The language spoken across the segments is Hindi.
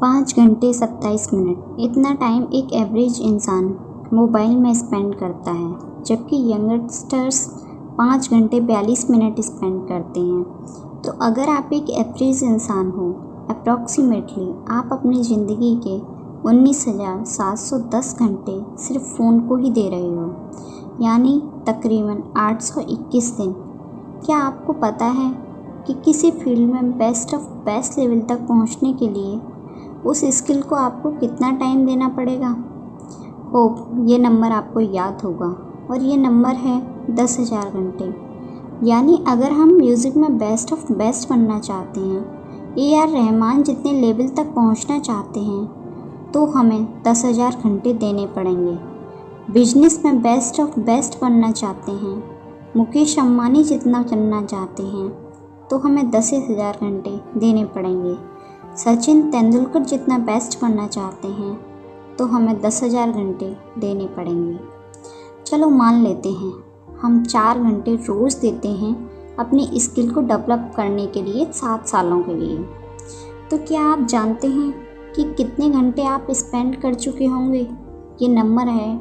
5 घंटे 27 मिनट इतना टाइम एक एवरेज इंसान मोबाइल में स्पेंड करता है, जबकि यंगस्टर्स 5 घंटे 42 मिनट स्पेंड करते हैं। तो अगर आप एक एवरेज इंसान हो, अप्रॉक्सीमेटली आप अपनी ज़िंदगी के 19,710 घंटे सिर्फ फ़ोन को ही दे रहे हो, यानी तकरीबन 821 दिन। क्या आपको पता है कि किसी फील्ड में बेस्ट ऑफ बेस्ट लेवल तक पहुंचने के लिए उस स्किल को आपको कितना टाइम देना पड़ेगा? होप ये नंबर आपको याद होगा, और ये नंबर है 10,000 घंटे। यानी अगर हम म्यूज़िक में बेस्ट ऑफ बेस्ट बनना चाहते हैं, AR रहमान जितने लेवल तक पहुंचना चाहते हैं, तो हमें 10,000 घंटे देने पड़ेंगे। बिजनेस में बेस्ट ऑफ बेस्ट बनना चाहते हैं, मुकेश अंबानी जितना चलना चाहते हैं, तो हमें 10,000 घंटे देने पड़ेंगे। सचिन तेंदुलकर जितना बेस्ट बनना चाहते हैं, तो हमें 10,000 घंटे देने पड़ेंगे। चलो मान लेते हैं हम 4 घंटे रोज़ देते हैं अपनी स्किल को डेवलप करने के लिए 7 सालों के लिए। तो क्या आप जानते हैं कि कितने घंटे आप स्पेंड कर चुके होंगे? ये नंबर है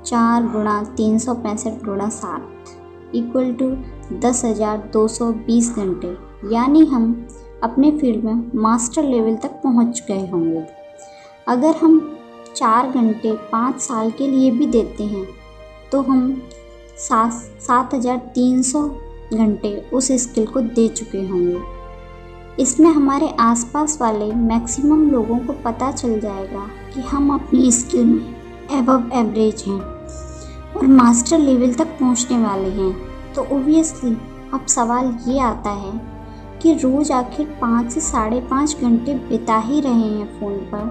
4 × 365 × 7 इक्वल टू 10,220 घंटे। यानी हम अपने फील्ड में मास्टर लेवल तक पहुंच गए होंगे। अगर हम 4 घंटे 5 साल के लिए भी देते हैं, तो हम 7,300 घंटे उस स्किल को दे चुके होंगे। इसमें हमारे आसपास वाले मैक्सिमम लोगों को पता चल जाएगा कि हम अपनी स्किल में एबव एवरेज हैं और मास्टर लेवल तक पहुंचने वाले हैं। तो ओबियसली अब सवाल ये आता है कि रोज़ आखिर 5 से 5.5 घंटे बिता ही रहे हैं फ़ोन पर,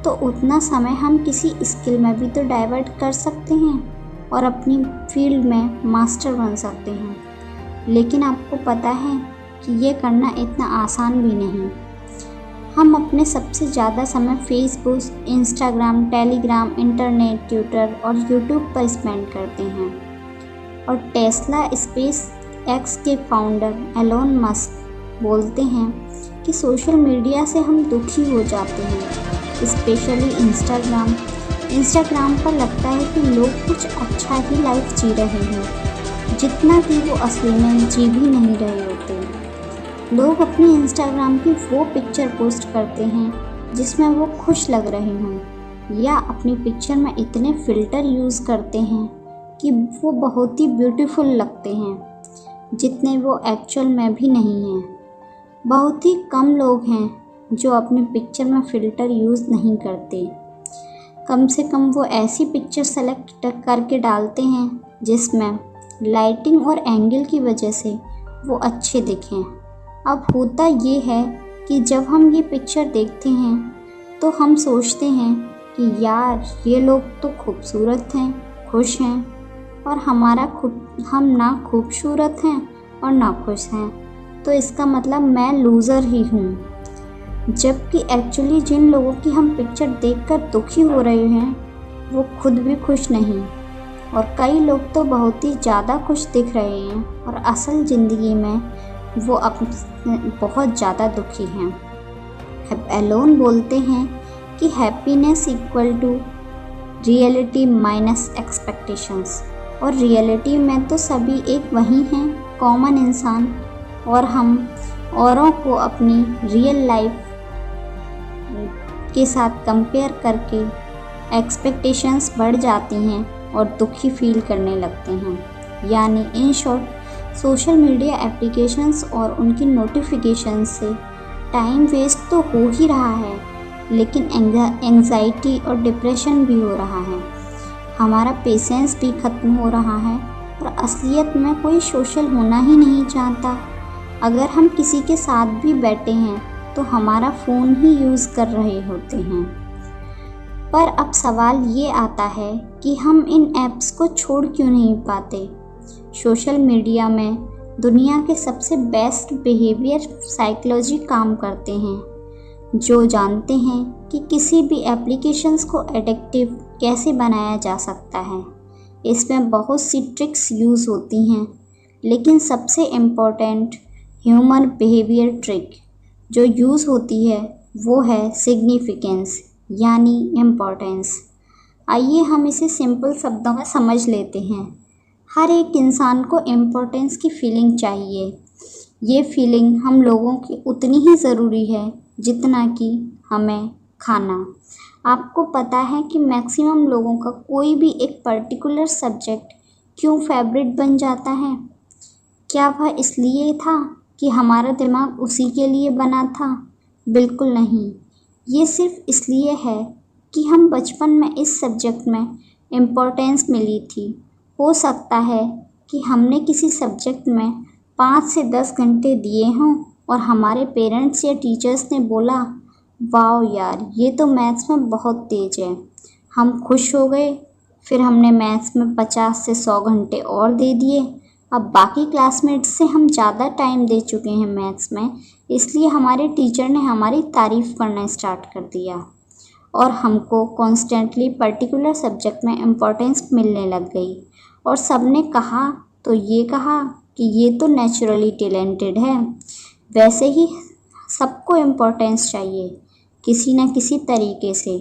तो उतना समय हम किसी स्किल में भी तो डाइवर्ट कर सकते हैं और अपनी फील्ड में मास्टर बन सकते हैं। लेकिन आपको पता है कि ये करना इतना आसान भी नहीं। हम अपने सबसे ज़्यादा समय Facebook, Instagram, Telegram, internet, Twitter और यूट्यूब पर स्पेंड करते हैं। और टेस्ला स्पेस एक्स के फाउंडर एलोन मस्क बोलते हैं कि सोशल मीडिया से हम दुखी हो जाते हैं, स्पेशली इंस्टाग्राम पर लगता है कि लोग कुछ अच्छा ही लाइफ जी रहे हैं, जितना कि वो असली में जी भी नहीं रहे होते। लोग अपनी इंस्टाग्राम की वो पिक्चर पोस्ट करते हैं जिसमें वो खुश लग रहे हों, या अपनी पिक्चर में इतने फ़िल्टर यूज़ करते हैं कि वो बहुत ही ब्यूटीफुल लगते हैं, जितने वो एक्चुअल में भी नहीं हैं। बहुत ही कम लोग हैं जो अपनी पिक्चर में फ़िल्टर यूज़ नहीं करते। कम से कम वो ऐसी पिक्चर सेलेक्ट करके डालते हैं जिसमें लाइटिंग और एंगल की वजह से वो अच्छे दिखें। अब होता ये है कि जब हम ये पिक्चर देखते हैं तो हम सोचते हैं कि यार ये लोग तो खूबसूरत हैं, खुश हैं, और हम ना खूबसूरत हैं और ना खुश हैं, तो इसका मतलब मैं लूज़र ही हूँ। जबकि एक्चुअली जिन लोगों की हम पिक्चर देखकर दुखी हो रहे हैं, वो खुद भी खुश नहीं, और कई लोग तो बहुत ही ज़्यादा खुश दिख रहे हैं और असल ज़िंदगी में वो बहुत ज़्यादा दुखी हैं। एलोन बोलते हैं कि happiness equal to reality minus expectations, और रियलिटी में तो सभी एक वही हैं, कॉमन इंसान, और हम औरों को अपनी रियल लाइफ के साथ कंपेयर करके एक्सपेक्टेशंस बढ़ जाती हैं और दुखी फील करने लगते हैं। यानी in short social media applications और उनकी नोटिफिकेशन से टाइम वेस्ट तो हो ही रहा है, लेकिन एंग्जाइटी और डिप्रेशन भी हो रहा है। हमारा पेशेंस भी ख़त्म हो रहा है, और असलियत में कोई सोशल होना ही नहीं चाहता। अगर हम किसी के साथ भी बैठे हैं तो हमारा फ़ोन ही यूज़ कर रहे होते हैं। पर अब सवाल ये आता है कि हम इन ऐप्स को छोड़ क्यों नहीं पाते? सोशल मीडिया में दुनिया के सबसे बेस्ट बिहेवियर साइकोलॉजी काम करते हैं, जो जानते हैं कि किसी भी एप्लीकेशंस को एडिक्टिव कैसे बनाया जा सकता है। इसमें बहुत सी ट्रिक्स यूज़ होती हैं, लेकिन सबसे इम्पोर्टेंट ह्यूमन बिहेवियर ट्रिक जो यूज़ होती है वो है सिग्निफिकेंस यानी इम्पोर्टेंस। आइए हम इसे सिंपल शब्दों में समझ लेते हैं। हर एक इंसान को इम्पोर्टेंस की फीलिंग चाहिए। ये फीलिंग हम लोगों की उतनी ही ज़रूरी है जितना कि हमें खाना। आपको पता है कि मैक्सिमम लोगों का कोई भी एक पर्टिकुलर सब्जेक्ट क्यों फेवरेट बन जाता है? क्या वह इसलिए था कि हमारा दिमाग उसी के लिए बना था? बिल्कुल नहीं। ये सिर्फ इसलिए है कि हम बचपन में इस सब्जेक्ट में इम्पोर्टेंस मिली थी। हो सकता है कि हमने किसी सब्जेक्ट में 5 से 10 घंटे दिए हों और हमारे पेरेंट्स या टीचर्स ने बोला, वाओ यार, ये तो मैथ्स में बहुत तेज है। हम खुश हो गए। फिर हमने मैथ्स में 50 से 100 घंटे और दे दिए। अब बाकी क्लासमेट्स से हम ज़्यादा टाइम दे चुके हैं मैथ्स में, इसलिए हमारे टीचर ने हमारी तारीफ़ करना स्टार्ट कर दिया और हमको कॉन्स्टेंटली पर्टिकुलर सब्जेक्ट में इम्पोर्टेंस मिलने लग गई। और सबने कहा तो ये कहा कि ये तो नेचुरली टैलेंटेड है। वैसे ही सबको इम्पोर्टेंस चाहिए किसी न किसी तरीके से।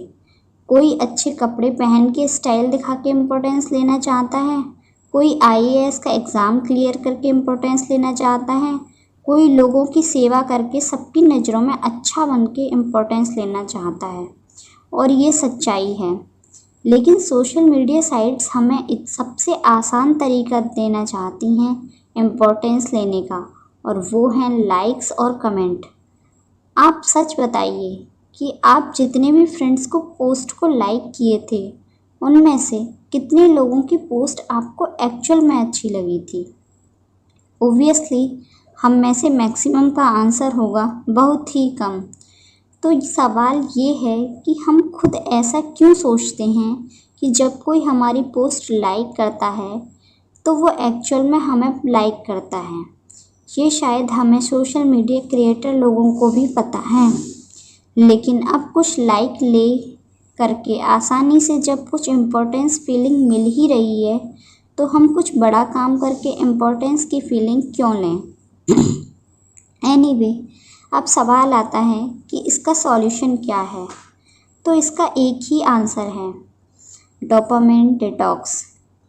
कोई अच्छे कपड़े पहन के स्टाइल दिखा के इम्पोर्टेंस लेना चाहता है, कोई आईएएस का एग्ज़ाम क्लियर करके इम्पोर्टेंस लेना चाहता है, कोई लोगों की सेवा करके सबकी नज़रों में अच्छा बन के इम्पोर्टेंस लेना चाहता है। और ये सच्चाई है। लेकिन सोशल मीडिया साइट्स हमें सबसे आसान तरीका देना चाहती हैं इम्पोर्टेंस लेने का, और वो हैं लाइक्स और कमेंट। आप सच बताइए कि आप जितने भी फ्रेंड्स को पोस्ट को लाइक किए थे, उनमें से कितने लोगों की पोस्ट आपको एक्चुअल में अच्छी लगी थी? ओब्वियसली हम में से मैक्सिमम का आंसर होगा बहुत ही कम। तो सवाल ये है कि हम खुद ऐसा क्यों सोचते हैं कि जब कोई हमारी पोस्ट लाइक करता है तो वो एक्चुअल में हमें लाइक करता है। ये शायद हमें सोशल मीडिया क्रिएटर लोगों को भी पता है, लेकिन अब कुछ लाइक ले करके आसानी से जब कुछ इम्पोर्टेंस फीलिंग मिल ही रही है तो हम कुछ बड़ा काम करके इम्पोर्टेंस की फीलिंग क्यों लें? एनीवे, अब सवाल आता है कि इसका सॉल्यूशन क्या है। तो इसका एक ही आंसर है, डोपामिन डिटॉक्स,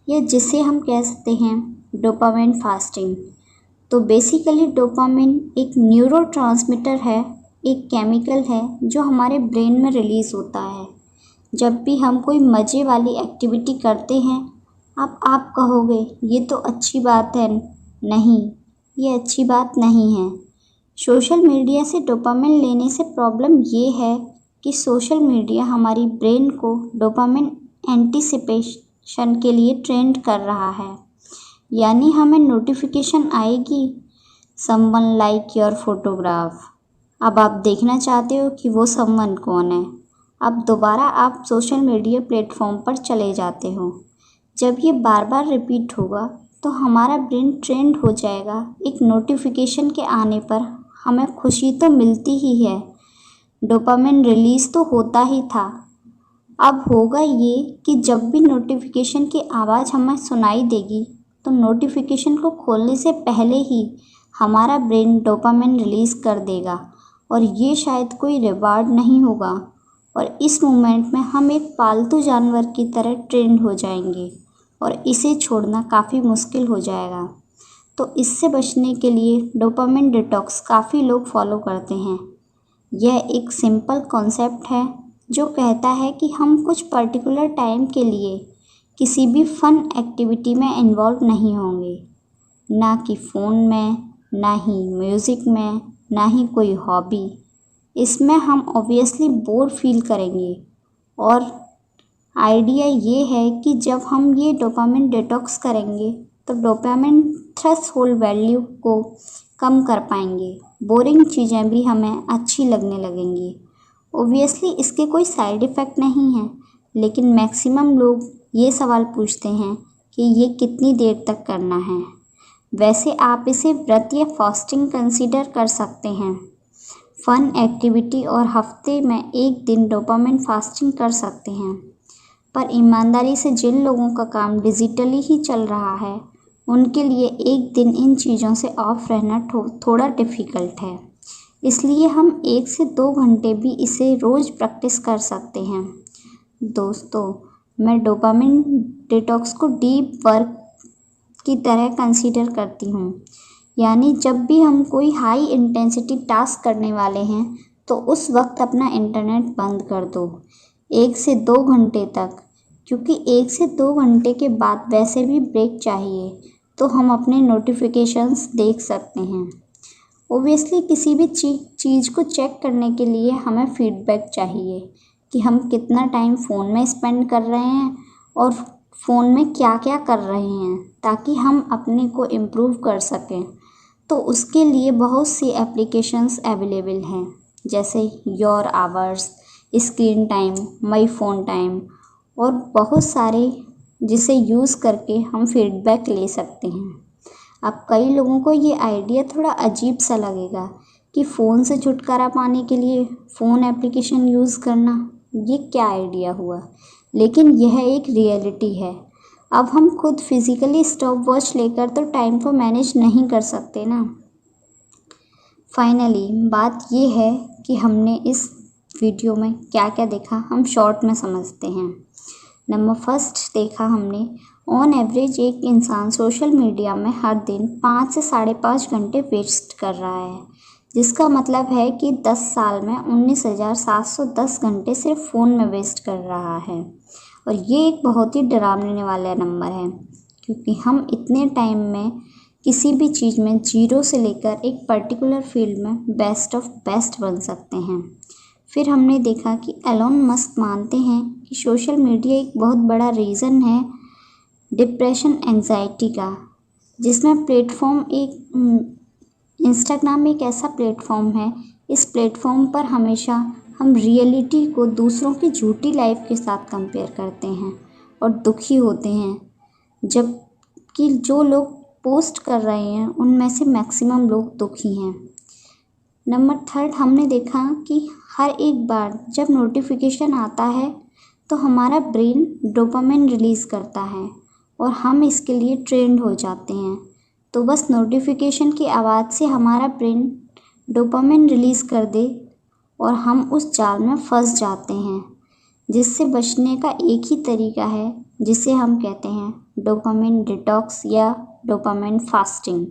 या जिसे हम कह सकते हैं डोपामिन फास्टिंग। तो बेसिकली डोपामिन एक न्यूरोट्रांसमीटर है, एक केमिकल है जो हमारे ब्रेन में रिलीज़ होता है जब भी हम कोई मज़े वाली एक्टिविटी करते हैं। अब आप कहोगे ये तो अच्छी बात है। नहीं, ये अच्छी बात नहीं है। सोशल मीडिया से डोपामिन लेने से प्रॉब्लम ये है कि सोशल मीडिया हमारी ब्रेन को डोपामिन एंटीसिपेशन के लिए ट्रेंड कर रहा है। यानी हमें नोटिफिकेशन आएगी, समवन लाइक योर फोटोग्राफ। अब आप देखना चाहते हो कि वो समवन कौन है। अब दोबारा आप सोशल मीडिया प्लेटफॉर्म पर चले जाते हो। जब ये बार बार रिपीट होगा तो हमारा ब्रेन ट्रेंड हो जाएगा। एक नोटिफिकेशन के आने पर हमें खुशी तो मिलती ही है, डोपामिन रिलीज़ तो होता ही था। अब होगा ये कि जब भी नोटिफिकेशन की आवाज़ हमें सुनाई देगी तो नोटिफिकेशन को खोलने से पहले ही हमारा ब्रेन डोपामिन रिलीज़ कर देगा, और ये शायद कोई रिवार्ड नहीं होगा, और इस मोमेंट में हम एक पालतू जानवर की तरह ट्रेंड हो जाएंगे और इसे छोड़ना काफ़ी मुश्किल हो जाएगा। तो इससे बचने के लिए डोपामिन डिटॉक्स काफ़ी लोग फॉलो करते हैं। यह एक सिंपल कॉन्सेप्ट है जो कहता है कि हम कुछ पर्टिकुलर टाइम के लिए किसी भी फ़न एक्टिविटी में इन्वॉल्व नहीं होंगे, ना कि फ़ोन में, ना ही म्यूज़िक में, ना ही कोई हॉबी। इसमें हम ऑब्वियसली बोर फील करेंगे, और आइडिया ये है कि जब हम ये डोपामिन डिटॉक्स करेंगे तो डोपामिन थ्रेशोल्ड वैल्यू को कम कर पाएंगे। बोरिंग चीज़ें भी हमें अच्छी लगने लगेंगी। ओब्वियसली इसके कोई साइड इफ़ेक्ट नहीं है, लेकिन मैक्सिमम लोग ये सवाल पूछते हैं कि ये कितनी देर तक करना है। वैसे आप इसे व्रत या फास्टिंग कंसीडर कर सकते हैं, फ़न एक्टिविटी, और हफ्ते में एक दिन डोपामिन फास्टिंग कर सकते हैं। पर ईमानदारी से जिन लोगों का काम डिजिटली ही चल रहा है उनके लिए एक दिन इन चीज़ों से ऑफ रहना थोड़ा डिफ़िकल्ट है। इसलिए हम 1 से 2 घंटे भी इसे रोज़ प्रैक्टिस कर सकते हैं। दोस्तों, मैं डोपामिन डिटॉक्स को डीप वर्क की तरह कंसीडर करती हूँ। यानी जब भी हम कोई हाई इंटेंसिटी टास्क करने वाले हैं तो उस वक्त अपना इंटरनेट बंद कर दो 1 से 2 घंटे तक, क्योंकि 1 से 2 घंटे के बाद वैसे भी ब्रेक चाहिए तो हम अपने नोटिफिकेशंस देख सकते हैं। ओबियसली किसी भी चीज़ को चेक करने के लिए हमें फीडबैक चाहिए कि हम कितना टाइम फ़ोन में स्पेंड कर रहे हैं और फ़ोन में क्या क्या कर रहे हैं, ताकि हम अपने को इम्प्रूव कर सकें। तो उसके लिए बहुत सी एप्लीकेशंस अवेलेबल हैं, जैसे your hours, screen time, my phone time और बहुत सारे, जिसे यूज़ करके हम फीडबैक ले सकते हैं। अब कई लोगों को ये आइडिया थोड़ा अजीब सा लगेगा कि फ़ोन से छुटकारा पाने के लिए फ़ोन एप्लीकेशन यूज़ करना, ये क्या आइडिया हुआ, लेकिन यह एक रियलिटी है। अब हम खुद फिज़िकली स्टॉप वॉच लेकर तो टाइम को मैनेज नहीं कर सकते ना। फाइनली बात ये है कि हमने इस वीडियो में क्या क्या देखा, हम शॉर्ट में समझते हैं। नंबर फर्स्ट देखा हमने, ऑन एवरेज एक इंसान सोशल मीडिया में हर दिन 5 से 5.5 घंटे वेस्ट कर रहा है, जिसका मतलब है कि 10 साल में 19,710 घंटे सिर्फ फ़ोन में वेस्ट कर रहा है। और ये एक बहुत ही डरावने वाला नंबर है, क्योंकि हम इतने टाइम में किसी भी चीज़ में जीरो से लेकर एक पर्टिकुलर फील्ड में बेस्ट ऑफ बेस्ट बन सकते हैं। फिर हमने देखा कि एलोन मस्क मानते हैं कि सोशल मीडिया एक बहुत बड़ा रीज़न है डिप्रेशन, एंजाइटी का, जिसमें प्लेटफॉर्म इंस्टाग्राम एक ऐसा प्लेटफॉर्म है, इस प्लेटफॉर्म पर हमेशा हम रियलिटी को दूसरों की झूठी लाइफ के साथ कंपेयर करते हैं और दुखी होते हैं, जबकि जो लोग पोस्ट कर रहे हैं उनमें से मैक्सिमम लोग दुखी हैं। नंबर थर्ड हमने देखा कि हर एक बार जब नोटिफिकेशन आता है तो हमारा ब्रेन डोपामिन रिलीज़ करता है और हम इसके लिए ट्रेंड हो जाते हैं। तो बस नोटिफिकेशन की आवाज़ से हमारा ब्रेन डोपामिन रिलीज़ कर दे और हम उस जाल में फंस जाते हैं, जिससे बचने का एक ही तरीका है, जिसे हम कहते हैं डोपामिन डिटॉक्स या डोपामिन फास्टिंग।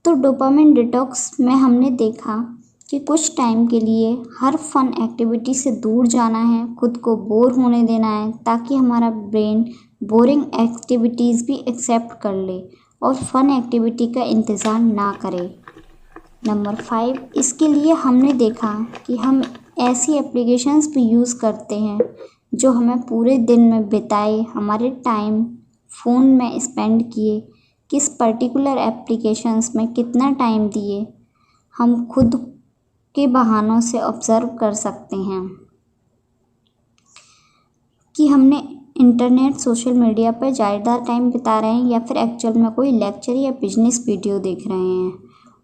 तो डोपामिन डिटॉक्स में हमने देखा कि कुछ टाइम के लिए हर फन एक्टिविटी से दूर जाना है, खुद को बोर होने देना है, ताकि हमारा ब्रेन बोरिंग एक्टिविटीज़ भी एक्सेप्ट कर ले और फन एक्टिविटी का इंतज़ार ना करे। नंबर 5, इसके लिए हमने देखा कि हम ऐसी एप्लीकेशंस भी यूज़ करते हैं जो हमें पूरे दिन में बिताए, हमारे टाइम फ़ोन में स्पेंड किए, किस पर्टिकुलर एप्लीकेशंस में कितना टाइम दिए, हम खुद के बहानों से ऑब्ज़र्व कर सकते हैं कि हमने इंटरनेट, सोशल मीडिया पर ज़्यादा टाइम बिता रहे हैं या फिर एक्चुअल में कोई लेक्चर या बिजनेस वीडियो देख रहे हैं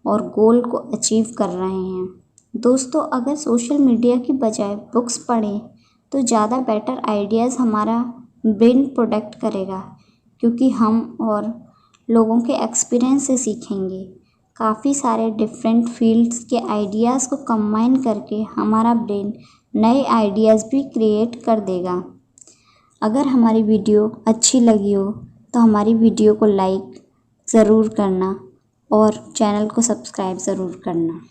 और गोल को अचीव कर रहे हैं। दोस्तों, अगर सोशल मीडिया की बजाय बुक्स पढ़ें तो ज़्यादा बेटर आइडियाज़ हमारा ब्रेन प्रोडक्ट करेगा, क्योंकि हम और लोगों के एक्सपीरियंस से सीखेंगे। काफ़ी सारे डिफरेंट फील्ड्स के आइडियाज़ को कंबाइन करके हमारा ब्रेन नए आइडियाज़ भी क्रिएट कर देगा। अगर हमारी वीडियो अच्छी लगी हो तो हमारी वीडियो को लाइक ज़रूर करना और चैनल को सब्सक्राइब ज़रूर करना।